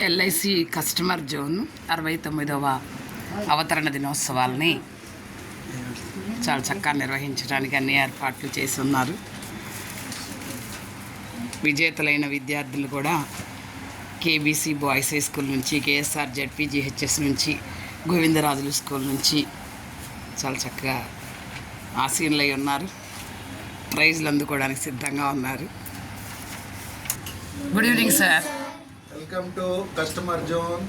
LIC customer zone 69వ అవతరణ దినోత్సవాల్ని చాలా చక్కగా నిర్వహించడానికి అన్ని ఏర్పాట్లు చేసి ఉన్నారు. విజేతలైన విద్యార్థులు కూడా కేబీసీ బాయ్స్ హై స్కూల్ నుంచి, కేఎస్ఆర్ జెడ్పీజీహెచ్ఎస్ నుంచి, గోవిందరాజులు స్కూల్ నుంచి చాలా చక్కగా ఆసీనులై ఉన్నారు. ప్రైజ్లు అందుకోవడానికి సిద్ధంగా ఉన్నారు. Good evening sir. Welcome to Customer Zone,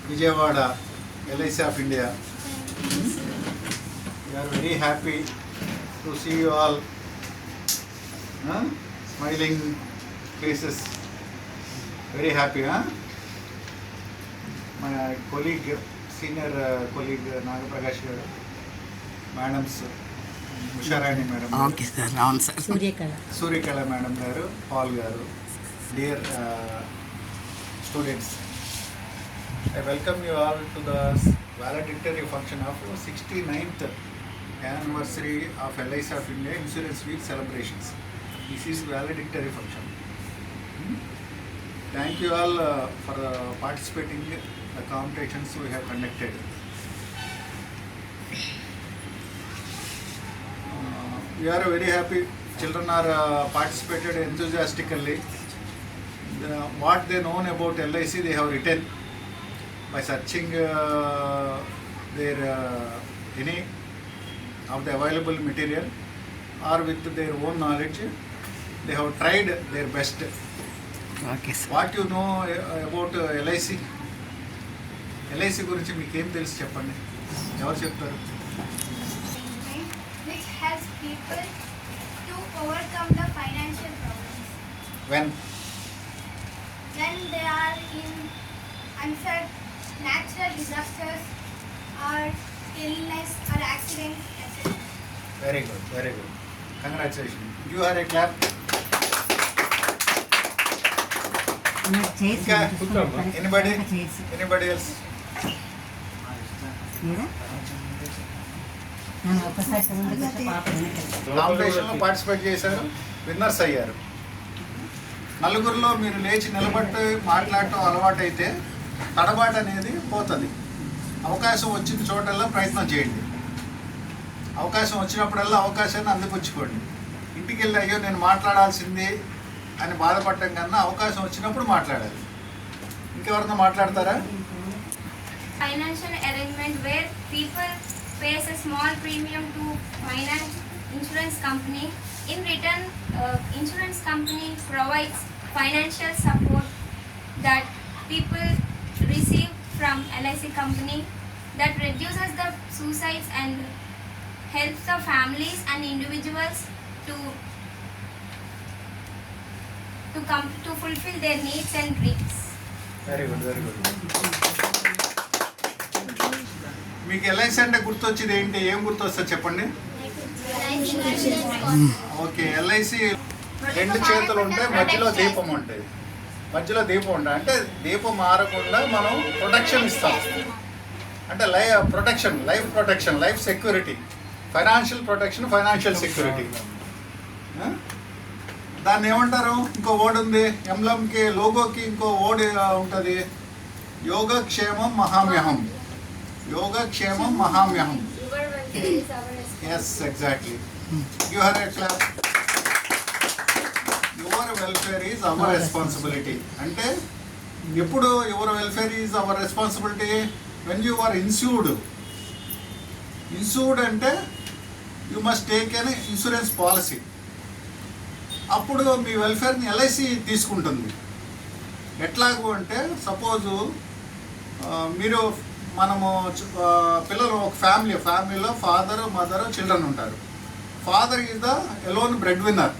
Vijayawada, LIC of India. We are very happy to see you all. Smiling faces. Very happy, huh? My colleague, senior colleague Nagaprakash garu, madams, Musharani madam. Okay sir, అవును sir. Suryakala madam garu, Paul garu, dear students, I welcome you all to the valedictory function of 69th anniversary of LIC of India Insurance Week celebrations. This is valedictory function. Thank you all for participating in the competitions we have conducted. We are very happy. Children are participated enthusiastically. What they know about LIC they have written by searching their any of the available material or with their own knowledge they have tried their best. Okay sir. What you know about LIC? LIC గురించి మీకు ఏం తెలుసు చెప్పండి, ఎవరు చెప్తారు? Which helps people to overcome the financial problems. When They are in uncertain natural disasters or illness or accidents, etc. Very good, very good. Congratulations. You are a clap. Anybody else? కాంపిటీషన్లో participate చేశారు, winners అయ్యారు. నలుగురిలో మీరు లేచి నిలబట్టి మాట్లాడటం అలవాటైతే తడబాటు అనేది పోతుంది. అవకాశం వచ్చిన చోటల్లా ప్రయత్నం చేయండి. అవకాశం వచ్చినప్పుడల్లా అవకాశాన్ని అందిపుచ్చుకోండి. ఇంటికి వెళ్ళి అయ్యో నేను మాట్లాడాల్సింది అని బాధపడటం కన్నా అవకాశం వచ్చినప్పుడు మాట్లాడాలి. ఇంకెవరన్నా మాట్లాడతారా? Financial arrangement where people pays a small premium to insurance company. In return, insurance company provides financial support that people receive from LIC company that reduces the suicides and helps the families and individuals to fulfill their needs and dreams. Very good, very good. మీకు LIC అంటే గుర్తొచ్చేది ఏంటి? ఏం గుర్తొస్తుంది చెప్పండి. Okay, LIC రెండు చేతులు ఉంటాయి, మధ్యలో దీపం ఉంటుంది. మధ్యలో దీపం ఉంటాయి అంటే దీపం మారకుండా మనం ప్రొటెక్షన్ ఇస్తాం. అంటే life protection, life security, financial protection, financial security. దాన్ని ఏమంటారు? ఇంకో వర్డ్ ఉంది, ఎంబ్లంకి లోగోకి ఇంకో వర్డ్ ఉంటుంది, యోగక్షేమం మహామ్యహం. యోగక్షేమం మహామ్యహం. Yes, exactly. You are a clap. Your welfare is our responsibility. అంటే ఎప్పుడు your welfare is our responsibility? When you are insured. Insured అంటే you must take an insurance policy. అప్పుడు మీ వెల్ఫేర్ని ఎల్ఐసి తీసుకుంటుంది. ఎట్లాగూ అంటే సపోజు మనము పిల్లలు ఒక ఫ్యామిలీలో ఫాదర్, మదర్, చిల్డ్రన్ ఉంటారు. Father is the alone bread winner.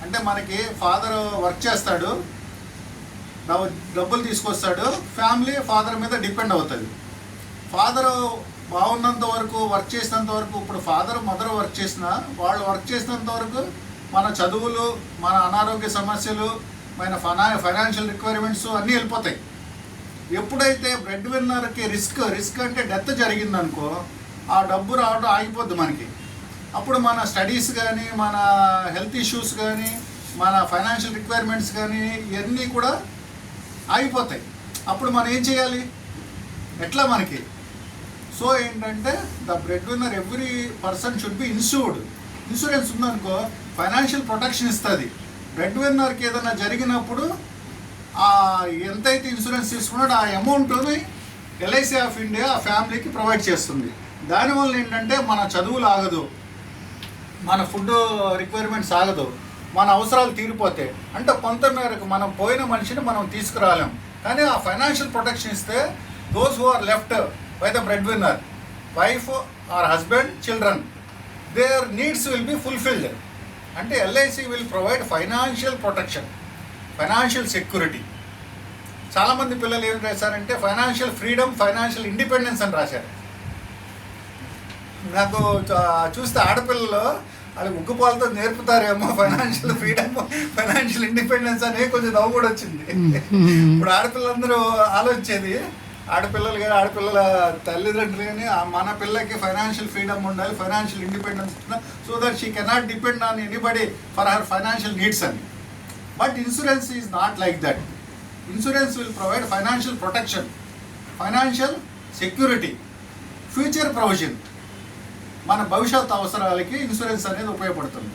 అంటే మనకి ఫాదర్ వర్క్ చేస్తాడు, డబ్బులు తీసుకొస్తాడు, ఫ్యామిలీ ఫాదర్ మీద డిపెండ్ అవుతుంది. ఫాదర్ బాగున్నంత వరకు, వర్క్ చేసినంత వరకు, ఇప్పుడు ఫాదర్ మదర్ వర్క్ చేసినా వాళ్ళు వర్క్ చేసినంత వరకు మన చదువులు, మన అనారోగ్య సమస్యలు, మన ఫైనాన్షియల్ రిక్వైర్మెంట్స్ అన్నీ వెళ్ళిపోతాయి. ఎప్పుడైతే బ్రెడ్ విన్నర్కి రిస్క్ అంటే డెత్ జరిగిందనుకో, ఆ డబ్బు రావడం ఆగిపోద్ది మనకి. అప్పుడు మన స్టడీస్ కానీ, మన హెల్త్ ఇష్యూస్ కానీ, మన ఫైనాన్షియల్ రిక్వైర్మెంట్స్ కానీ ఇవన్నీ కూడా ఆగిపోతాయి. అప్పుడు మనం ఏం చేయాలి? ఎట్లా మనకి? సో ఏంటంటే the bread winner every person should be insured. Insurance ఉందనుకో ఫైనాన్షియల్ ప్రొటెక్షన్ ఇస్తుంది. బ్రెడ్ విన్నర్కి ఏదైనా జరిగినప్పుడు ఎంతైతే ఇన్సూరెన్స్ తీసుకున్నాడో ఆ అమౌంట్ని ఎల్ఐసి ఆఫ్ ఇండియా ఆ ఫ్యామిలీకి ప్రొవైడ్ చేస్తుంది. దానివల్ల ఏంటంటే మన చదువులు ఆగదు, మన ఫుడ్ రిక్వైర్మెంట్స్ ఆగదు, మన అవసరాలు తీరిపోతాయి. అంటే కొంత మేరకు మనం పోయిన మనిషిని మనం తీసుకురాలేం. కానీ ఆ ఫైనాన్షియల్ ప్రొటెక్షన్ ఇస్తే those who are left by the breadwinner, wife or husband, children, their needs will be fulfilled. అంటే LIC will provide financial protection, financial security. చాలామంది పిల్లలు ఏం రాశారంటే ఫైనాన్షియల్ ఫ్రీడమ్, ఫైనాన్షియల్ ఇండిపెండెన్స్ అని రాశారు. నాకు చూస్తే ఆడపిల్లలు అది ఉగ్గుపాలతో నేర్పుతారేమో ఫైనాన్షియల్ ఫ్రీడమ్, ఫైనాన్షియల్ ఇండిపెండెన్స్ అనే కొంచెం నవ్వు కూడా వచ్చింది. ఇప్పుడు ఆడపిల్లలందరూ ఆలోచించేది, ఆడపిల్లలు కానీ ఆడపిల్లల తల్లిదండ్రులు కానీ మన పిల్లకి ఫైనాన్షియల్ ఫ్రీడమ్ ఉండాలి, financial independence so that she cannot depend on anybody for her financial needs అని. But insurance is not like that. Insurance will provide financial protection, financial security, future provision. మన భవిష్యత్ అవసరాలకి ఇన్సూరెన్స్ అనేది ఉపయోగపడుతుంది.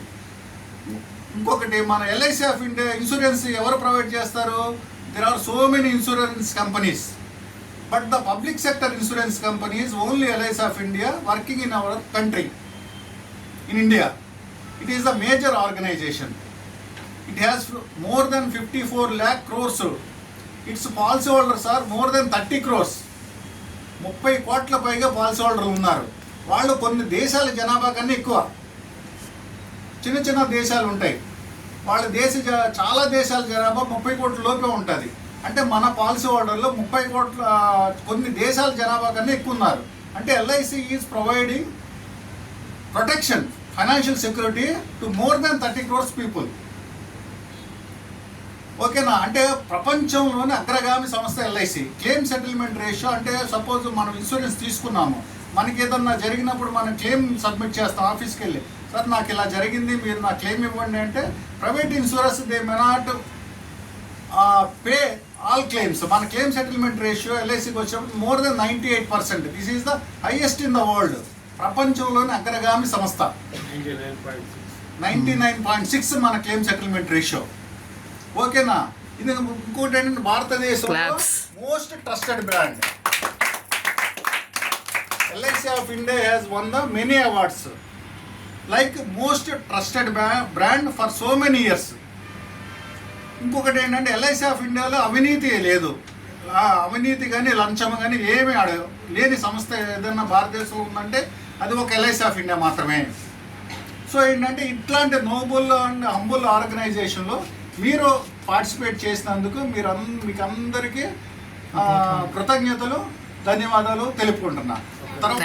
ఇంకొకటి మన LIC of India insurance ఎవరు provide చేస్తారు? There are so many insurance companies, but the public sector insurance companies only LIC of India working in our country, in India. It is the major organisation. It has more than 54 lakh crores. Its policy holders are more than 30 crores. 30 కోట్ల పైగా policy హోల్డర్లు ఉన్నారు. వాళ్ళు కొన్ని దేశాల జనాభా కన్నా ఎక్కువ. చిన్న చిన్న దేశాలు ఉంటాయి, వాళ్ళ చాలా దేశాల జనాభా 30 కోట్ల లోపే ఉంటుంది. అంటే మన పాలసీ హోల్డర్లు 30 కోట్ల కొన్ని దేశాల జనాభా కన్నా ఎక్కువ ఉన్నారు. అంటే LIC is providing protection, financial security to more than 30 crores people. ఓకేనా? అంటే ప్రపంచంలోనే అగ్రగామి సంస్థ ఎల్ఐసి. క్లెయిమ్ సెటిల్మెంట్ రేషియో అంటే సపోజ్ మనం ఇన్సూరెన్స్ తీసుకున్నాము, మనకి ఏదన్నా జరిగినప్పుడు మనం క్లెయిమ్ సబ్మిట్ చేస్తాం ఆఫీస్కి వెళ్ళి, సార్ నాకు ఇలా జరిగింది మీరు నా క్లెయిమ్ ఇవ్వండి అంటే private insurance they may not pay all claims. మన క్లెయిమ్ సెటిల్మెంట్ రేషియో ఎల్ఐసికి వచ్చినప్పుడు more than 98%. This is the highest in the world. ప్రపంచంలోని అగ్రగామి సంస్థ 99.6 మన క్లెయిమ్ సెటిల్మెంట్ రేషియో. ఓకేనా? ఇది ఇంకోటి ఏంటంటే భారతదేశంలో most trusted brand. LIC of India has one the many awards like most trusted brand for so many years. ఇంకొకటి ఏంటంటే ఎల్ఐసి ఆఫ్ ఇండియాలో అవినీతి లేదు. అవినీతి కానీ లంచం కానీ ఏమీ లేని సంస్థ ఏదైనా భారతదేశంలో ఉందంటే అది ఒక ఎల్ఐసి ఆఫ్ ఇండియా మాత్రమే. సో ఏంటంటే ఇట్లాంటి నోబుల్ అండ్ హంబుల్ ఆర్గనైజేషన్లో మీరు పార్టిసిపేట్ చేసినందుకు మీకు అందరికీ కృతజ్ఞతలు, ధన్యవాదాలు తెలుపుకుంటున్నా. తర్వాత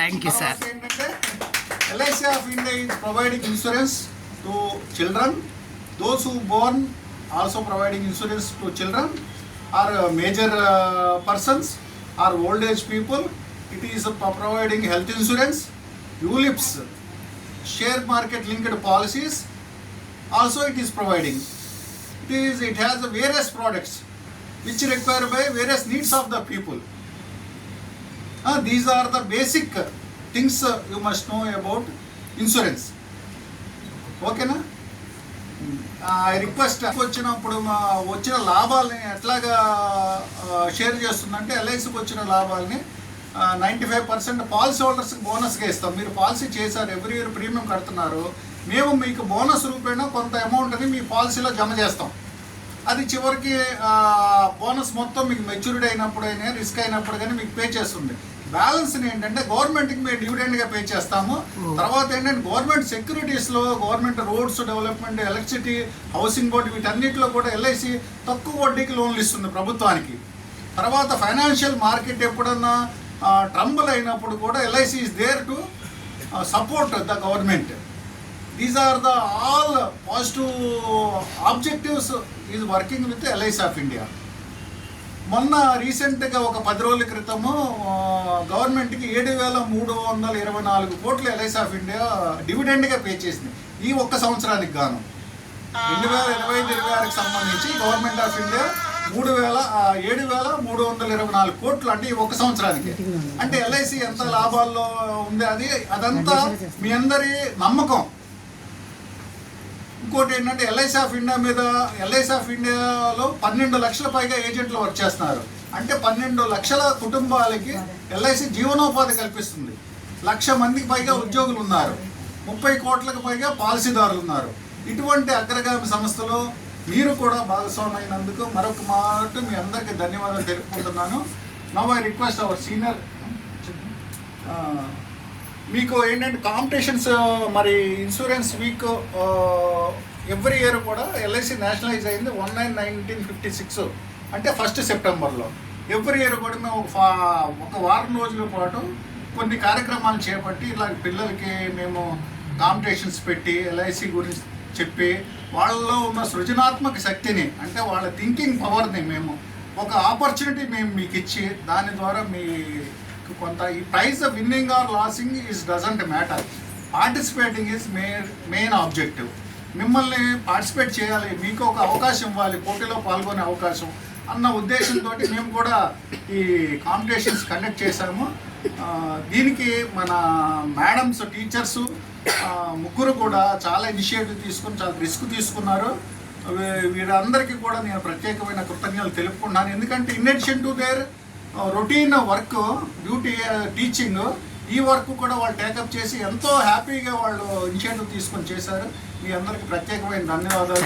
ఏంటంటే LIC of India is providing insurance to children, those who born also providing insurance to children or major persons or old age people. It is providing health insurance, ULIPs, share market linked policies also it is providing. It has various products which require by various needs of the people. These are the basic things you must know about insurance. Okay na? I request వచ్చినప్పుడు వచ్చిన లాభాలని ఎట్లాగా share చేస్తుందంటే ఎల్ఐసికి వచ్చిన లాభాలని 95% policy హోల్డర్స్కి బోనస్గా ఇస్తాం. మీరు policy చేశారు, ఎవ్రీ ఇయర్ ప్రీమియం కడుతున్నారు, మేము మీకు బోనస్ రూపేణా కొంత అమౌంట్ని మీ పాలసీలో జమ చేస్తాం. అది చివరికి బోనస్ మొత్తం మీకు మెచ్యూరిటీ అయినప్పుడైనా రిస్క్ అయినప్పుడు కానీ మీకు పే చేస్తుంది. బ్యాలెన్స్ని ఏంటంటే గవర్నమెంట్కి మేము డివిడెండ్గా పే చేస్తాము. తర్వాత ఏంటంటే గవర్నమెంట్ సెక్యూరిటీస్లో, government roads development, electricity, housing board వీటన్నిటిలో కూడా ఎల్ఐసి తక్కువ వడ్డీకి లోన్లు ఇస్తుంది ప్రభుత్వానికి. తర్వాత ఫైనాన్షియల్ మార్కెట్ ఎప్పుడన్నా ట్రంబుల్ అయినప్పుడు కూడా LIC is there to support the government. These are the all positive objectives is working with LIC of India. మొన్న రీసెంట్గా ఒక 10 రోజుల క్రితము గవర్నమెంట్కి 7,324 కోట్లు ఎల్ఐసి ఆఫ్ ఇండియా డివిడెండ్గా పే చేసింది ఈ ఒక్క సంవత్సరానికి గాను. 2025-26కి సంబంధించి గవర్నమెంట్ ఆఫ్ ఇండియా 7,324 కోట్లు అంటే ఈ 1 సంవత్సరానికి. అంటే ఎల్ఐసి ఎంత లాభాల్లో ఉంది అదంతా మీ అందరి నమ్మకం. ఇంకోటి ఏంటంటే ఎల్ఐసి ఆఫ్ ఇండియాలో 12 లక్షల పైగా ఏజెంట్లు వర్క్ చేస్తున్నారు. అంటే 12 లక్షల కుటుంబాలకి ఎల్ఐసి జీవనోపాధి కల్పిస్తుంది. 1,00,000 మందికి పైగా ఉద్యోగులు ఉన్నారు. 30 కోట్లకు పైగా పాలసీదారులు ఉన్నారు. ఇటువంటి అగ్రగామి సంస్థలో మీరు కూడా భాగస్వామి అయినందుకు మరొక మాట మీ అందరికీ ధన్యవాదాలు తెలుపుకుంటున్నాను. Now I request our senior, మీకు ఏంటంటే కాంపిటీషన్స్ మరి ఇన్సూరెన్స్ వీక్ ఎవ్రీ ఇయర్ కూడా ఎల్ఐసి నేషనలైజ్ అయింది 1956 అంటే 1 సెప్టెంబర్లో. ఎవ్రీ ఇయర్ కూడా మేము ఒక వారం రోజుల పాటు కొన్ని కార్యక్రమాలు చేపట్టి ఇలా పిల్లలకి మేము కాంపిటీషన్స్ పెట్టి ఎల్ఐసి గురించి చెప్పి వాళ్ళలో ఉన్న సృజనాత్మక శక్తిని అంటే వాళ్ళ థింకింగ్ పవర్ని మేము ఒక ఆపర్చునిటీ మేము మీకు ఇచ్చి దాని ద్వారా మీకు కొంత ఈ praise winning or losing is doesn't matter, participating is main objective. మిమ్మల్ని పార్టిసిపేట్ చేయాలి, మీకు ఒక అవకాశం ఇవ్వాలి, పోటీలో పాల్గొనే అవకాశం అన్న ఉద్దేశంతో మేము కూడా ఈ కాంపిటీషన్స్ కండక్ట్ చేశాము. దీనికి మన మేడమ్స్, టీచర్సు ముగ్గురు కూడా చాలా ఇనిషియేటివ్ తీసుకుని చాలా రిస్క్ తీసుకున్నారు. వీరందరికీ కూడా నేను ప్రత్యేకమైన కృతజ్ఞతలు తెలుపుకుంటున్నాను. ఎందుకంటే in addition to their routine work duty teaching, ఈ వర్క్ కూడా వాళ్ళు టేకప్ చేసి ఎంతో హ్యాపీగా వాళ్ళు ఇనిషియేటివ్ తీసుకొని చేశారు. మీ అందరికీ ప్రత్యేకమైన ధన్యవాదాలు.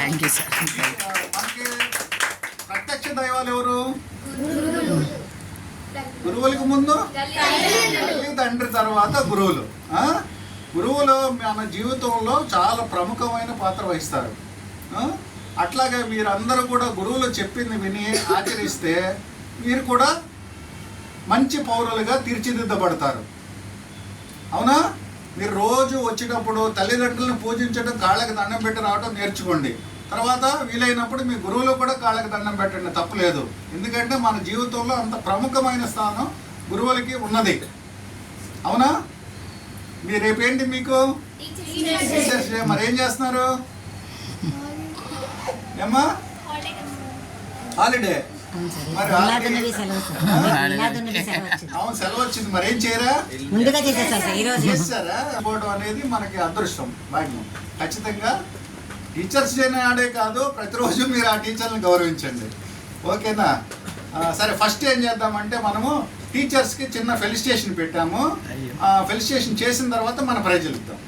మనకి ప్రత్యక్ష దైవాలు ఎవరు? గురువులకు ముందు తల్లి తండ్రి తర్వాత గురువులు. గురువులు మన జీవితంలో చాలా ప్రముఖమైన పాత్ర వహిస్తారు. అట్లాగే మీరందరూ కూడా గురువులు చెప్పింది విని ఆచరిస్తే మీరు కూడా మంచి పౌరులుగా తీర్చిదిద్దబడతారు. అవునా? మీరు రోజు వచ్చేటప్పుడు తల్లిదండ్రులను పూజించడం, కాళ్ళకి దండం పెట్టి రావడం నేర్చుకోండి. తర్వాత వీలైనప్పుడు మీ గురువులు కూడా కాళ్ళకి దండం పెట్టండి, తప్పులేదు. ఎందుకంటే మన జీవితంలో అంత ప్రముఖమైన స్థానం గురువులకి ఉన్నది. అవునా? మీరు రేపేంటి మీకు టీచర్స్ డే, మరి ఏం చేస్తున్నారు? ఏమ్మా హాలిడే? మరి అవును, సెలవు వచ్చింది, మరి ఏం చేయరా? చేస్తారా? పోవడం అనేది మనకి అదృష్టం, భాగ్యం. ఖచ్చితంగా టీచర్స్ డే నాడే కాదు, ప్రతిరోజు మీరు ఆ టీచర్ని గౌరవించండి. ఓకేనా? సరే, ఫస్ట్ ఏం చేద్దామంటే మనము టీచర్స్కి చిన్న ఫెలిసిటేషన్ పెట్టాము. ఫెలిసిటేషన్ చేసిన తర్వాత మన ప్రైజులు ఇద్దాం.